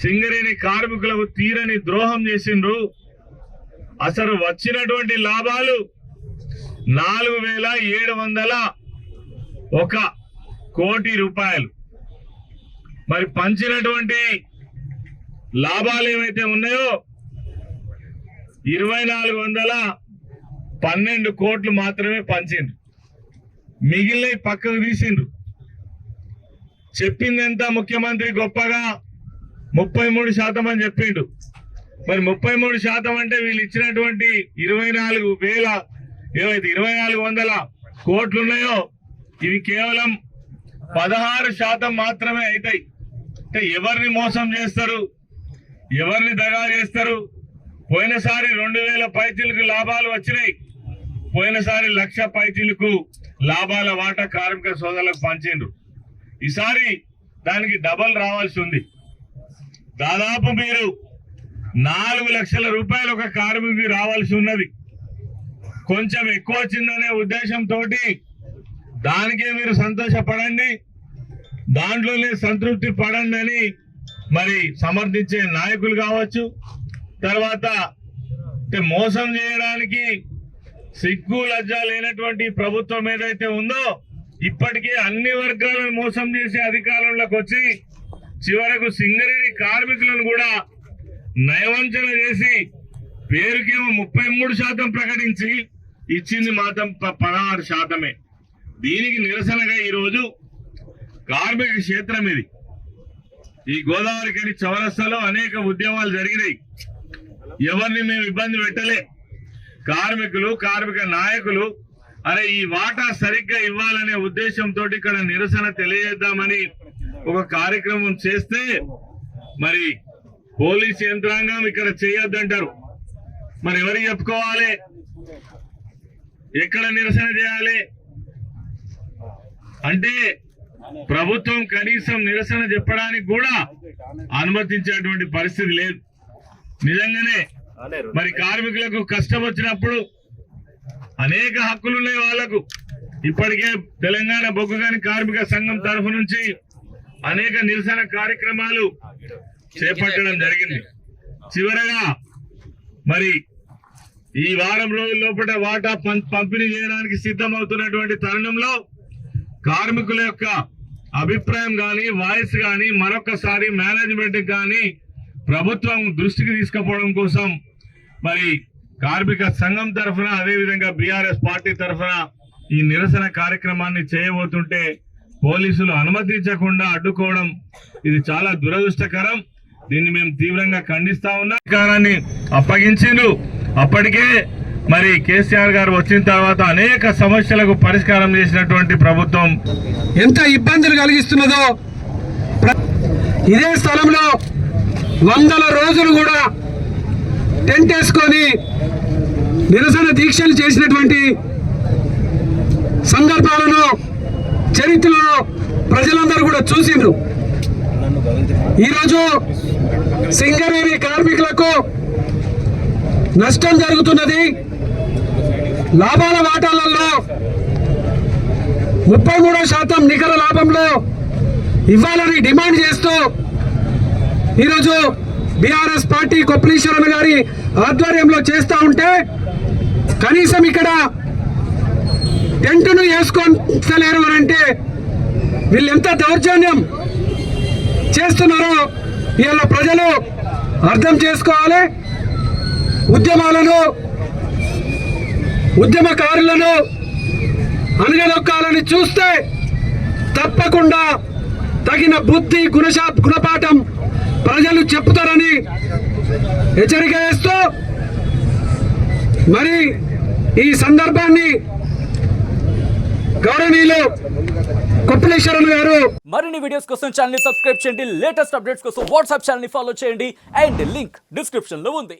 సింగరేణి కార్మికులకు తీరని ద్రోహం చేసిండ్రు. అసలు వచ్చినటువంటి లాభాలు 4,701 కోటి రూపాయలు. మరి పంచినటువంటి లాభాలు ఏవైతే ఉన్నాయో 2,412 కోట్లు మాత్రమే పంచిండ్రు. మిగిలిన పక్కకు తీసిండ్రు. చెప్పిందంతా ముఖ్యమంత్రి గొప్పగా 33% అని చెప్పిండు. మరి 33% అంటే వీళ్ళు ఇచ్చినటువంటి 2,400 కోట్లు ఉన్నాయో ఇవి కేవలం 16% మాత్రమే అవుతాయి. అంటే ఎవరిని మోసం చేస్తారు, ఎవరిని దగా చేస్తారు? పోయినసారి 2,000 పైచీలకు లాభాలు వచ్చినాయి. పోయినసారి 1,00,000 పైచీలకు లాభాల వాటా కార్మిక సోదరులకు పంచిండ్రు. ఈసారి దానికి డబల్ రావాల్సి ఉంది. దాదాపు మీరు 4 లక్షల రూపాయలు ఒక కార్మికుడికి రావాల్సి ఉన్నది. కొంచెం ఎక్కువ వచ్చిందనే ఉద్దేశంతో దానికే మీరు సంతోషపడండి, దాంట్లోనే సంతృప్తి పడండి అని మరి సమర్థించే నాయకులు కావచ్చు. తర్వాత మోసం చేయడానికి సిగ్గు లజ్జ లేనటువంటి ప్రభుత్వం ఏదైతే ఉందో ఇప్పటికే అన్ని వర్గాలను మోసం చేసే అధికారంలోకి వచ్చి చివరకు సింగరేణి కార్మికులను కూడా నయవంచన చేసి పేరుకేమో 33% ప్రకటించి ఇచ్చింది మాత్రం 16%. దీనికి నిరసనగా ఈరోజు కార్మిక క్షేత్రం ఇది. ఈ గోదావరికని చౌరస్తాలో అనేక ఉద్యమాలు జరిగినాయి. ఎవరిని మేము ఇబ్బంది పెట్టలే. కార్మికులు, కార్మిక నాయకులు అరే ఈ వాటా సరిగ్గా ఇవ్వాలనే ఉద్దేశంతో ఇక్కడ నిరసన తెలియజేద్దామని ఒక కార్యక్రమం చేస్తే మరి పోలీస్ యంత్రాంగం ఇక్కడ చేయొద్దంటారు. మరి ఎవరికి చెప్పుకోవాలి? ఎక్కడ నిరసన చేయాలి? అంటే ప్రభుత్వం కనీసం నిరసన చెప్పడానికి కూడా అనుమతించేటువంటి పరిస్థితి లేదు. నిజంగానే మరి కార్మికులకు కష్టం వచ్చినప్పుడు అనేక హక్కులు ఉన్నాయి వాళ్లకు. ఇప్పటికే తెలంగాణ బొగ్గుగని కార్మిక సంఘం తరఫు నుంచి అనేక నిరసన కార్యక్రమాలు చేపట్టడం జరిగింది. చివరగా మరి ఈ వారం రోజుల లోపల వాటా పంపిణీ చేయడానికి సిద్ధమవుతున్నటువంటి తరుణంలో కార్మికుల యొక్క అభిప్రాయం కానీ వాయిస్ కానీ మరొకసారి మేనేజ్మెంట్ కానీ ప్రభుత్వం దృష్టికి తీసుకుపోవడం కోసం మరి కార్మిక సంఘం తరఫున అదేవిధంగా బీఆర్ఎస్ పార్టీ తరఫున ఈ నిరసన కార్యక్రమాన్ని చేయబోతుంటే పోలీసులు అనుమతించకుండా అడ్డుకోవడం ఇది చాలా దురదృష్టకరం. దీన్ని మేము తీవ్రంగా ఖండిస్తా ఉన్నాం. అధికారాన్ని అప్పగించిండు. అప్పటికే మరి కేసీఆర్ గారు వచ్చిన తర్వాత అనేక సమస్యలకు పరిష్కారం చేసినటువంటి ప్రభుత్వం ఎంత ఇబ్బందులు కలిగిస్తున్నదో ఇదే స్థలంలో వందల రోజులు కూడా టెంట్ వేసుకొని నిరసన దీక్షలు చేసినటువంటి సందర్భాలను చరిత్రలో ప్రజలందరూ కూడా చూసిండ్రు. ఈరోజు సింగరేణి కార్మికులకు నష్టం జరుగుతున్నది. లాభాల వాటాలలో 33% నికర లాభంలో ఇవ్వాలని డిమాండ్ చేస్తూ ఈరోజు బీఆర్ఎస్ పార్టీ కొప్పలీశ్వరన్ గారి ఆధ్వర్యంలో చేస్తూ ఉంటే కనీసం ఇక్కడ టెంట్ను వేసుకోలేరు అని అంటే వీళ్ళు ఎంత దౌర్జన్యం చేస్తున్నారో వీళ్ళ ప్రజలు అర్థం చేసుకోవాలి. ఉద్యమకారులను అనగదొక్కాలని చూస్తే తప్పకుండా తగిన బుద్ధి గుణపాఠం ప్రజలు చెప్తారని హెచ్చరిక చేస్తూ మరి ఈ సందర్భాన్ని గౌరవనీయులు కొప్పలీశ్వరన్ గారు మరిన్ని వీడియోస్ కోసం ఛానల్ ని సబ్స్క్రైబ్ చేయండి. లేటెస్ట్ అప్డేట్స్ కోసం వాట్సాప్ ఛానల్ ని ఫాలో చేయండి. అండ్ లింక్ డిస్క్రిప్షన్ లో ఉంది.